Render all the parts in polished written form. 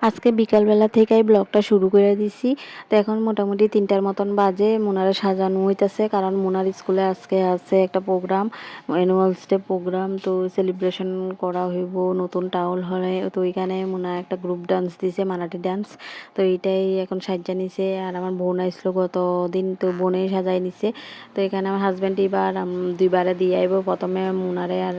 আজকে বিকালবেলা থেকেই ব্লগটা শুরু করে দিছি। তো এখন মোটামুটি ৩টার মতন বাজে। মোনারে সাজানো হইতাছে, কারণ মোনার স্কুলে আজকে আছে একটা প্রোগ্রাম, অ্যানুয়ালস ডে প্রোগ্রাম। তো সেলিব্রেশন করা হইব নতুন টাউন হলে। তো ওইখানে মোনা একটা গ্রুপ ডান্স দিছে, মারাঠি ডান্স। তো এইটাই এখন সাজ্জা নিছে। আর আমার বোন আসলো গত দিন, তো বোনেই সাজাই নিছে। তো এখানে আমার হাজব্যান্ড এবার দুইবারে দিয়ে আইব, প্রথমে মোনারে আর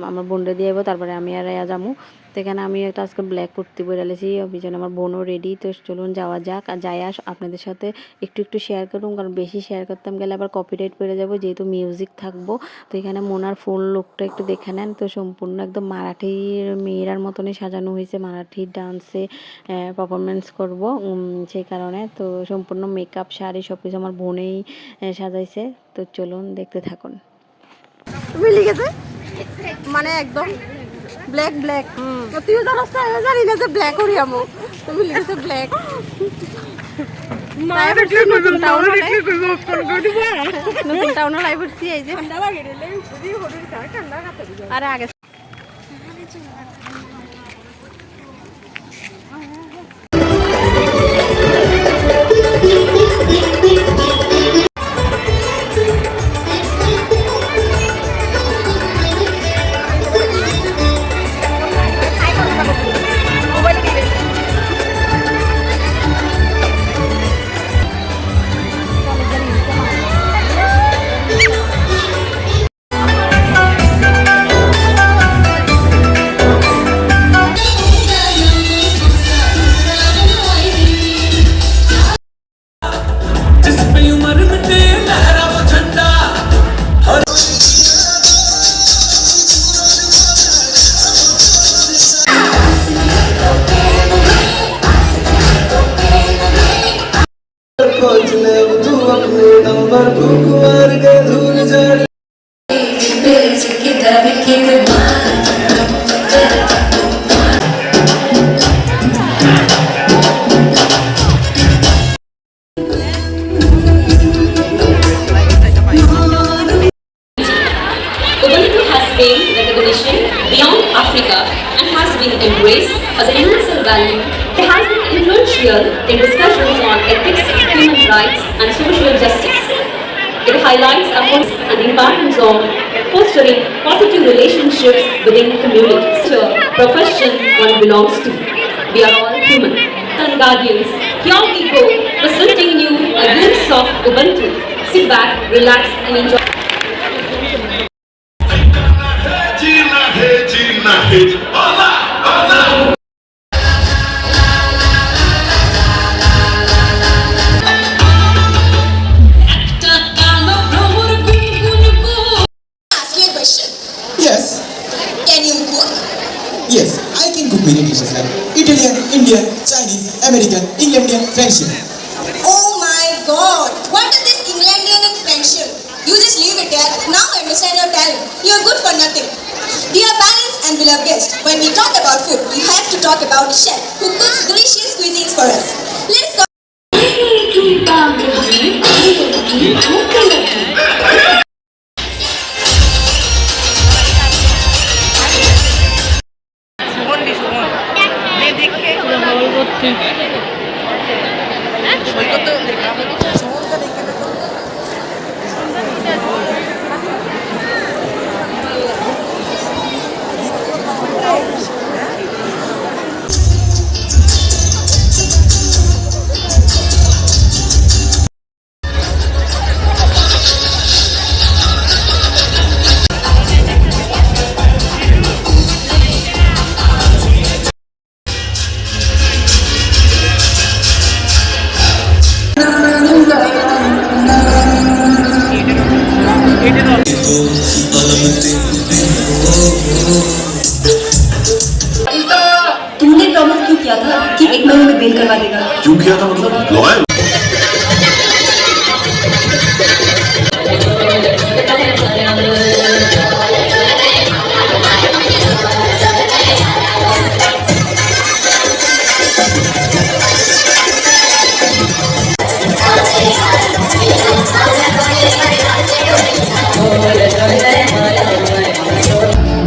আমার বোনরে দিয়ে আইব, তারপরে আমি আর যামু। তো এখানে আমি একটা আজকে ব্ল্যাক কুর্তি পরে লেছি, অভিযান আমার বোনও রেডি। তো চলুন যাওয়া যাক। আর যাই আপনাদের সাথে একটু একটু শেয়ার করুন, কারণ বেশি শেয়ার করতাম গেলে আবার কপিরাইট পড়ে যাবো, যেহেতু মিউজিক থাকবো। তো এখানে মোনার ফুল লুকটা একটু দেখে নেন। তো সম্পূর্ণ একদম মারাঠির মেয়েরার মতনই সাজানো হয়েছে, মারাঠির ডান্সে পারফরমেন্স করব সেই কারণে। তো সম্পূর্ণ মেকআপ, শাড়ি সব কিছু আমার বোনেই সাজাইছে। তো চলুন দেখতে থাকুন। মিলে গেছে মানে একদম ব্ল্যাক ব্ল্যাক। তুইও জানাস না, জানি না যে ব্ল্যাক করি আমো। তো মিলে গেছে ব্ল্যাক। নতুন টাউন লাইভ হচ্ছে এই যে আরে আগে gained recognition beyond Africa and has been embraced as a universal value. It has been influential in discussions on ethics, human rights and social justice. It highlights efforts and the importance of fostering positive relationships within communities. The profession one belongs to. We are all human. And guardians, here we go, presenting you a glimpse of Ubuntu. Sit back, relax and enjoy. Yes. Can you cook? Yes, I can cook many dishes like Italian, Indian, Chinese, American, Englandian, French. Oh my god! What is this Englandian and Frenchian? You just leave it there. Now I understand your talent. You are good for nothing. Dear parents and beloved guests, when we talk about food, we have to talk about the chef who cooks delicious cuisines for us. Let's go. तुमने promise क्यों किया था कि 1 महीने में bell करवा देगा? क्यों किया था मतलब लॉयल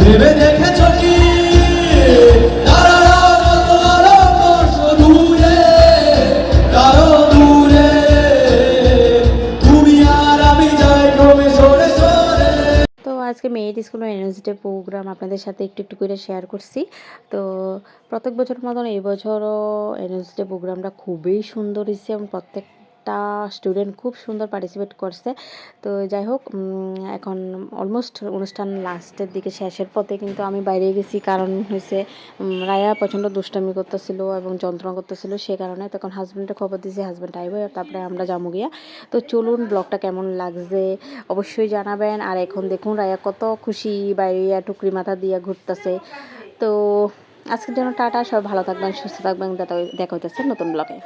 ভেবে দেখেছ কি তারা আজকে মেয়ের স্কুলের এনএস ডে প্রোগ্রাম আপনাদের সাথে একটু একটু করে শেয়ার করছি। তো প্রত্যেক বছরের মতন এই বছরও এনএস ডে প্রোগ্রামটা খুবই সুন্দর হয়েছে এবং প্রত্যেকটা স্টুডেন্ট খুব সুন্দর পার্টিসিপেট করছে। তো যাই হোক, এখন অলমোস্ট অনুষ্ঠান লাস্টের দিকে শেষের পথে, কিন্তু আমি বাইরে গেছি কারণ হয়েছে রায়া প্রচণ্ড দুষ্টামি করতেছিল এবং যন্ত্রণা করতেছিল, সে কারণে। তখন হাজব্যান্ডে খবর দিয়েছি, হাজব্যান্ড আইব, তারপরে আমরা যাবো গিয়া। তো চলুন, ব্লগটা কেমন লাগছে অবশ্যই জানাবেন। আর এখন দেখুন রায়া কত খুশি, বাইরে টুকরি মাথা দিয়ে ঘুরতেছে। তো আজকের জন্য টাটা, সব ভালো থাকবেন, সুস্থ থাকবেন, দেখা হইতেছে নতুন ব্লগে।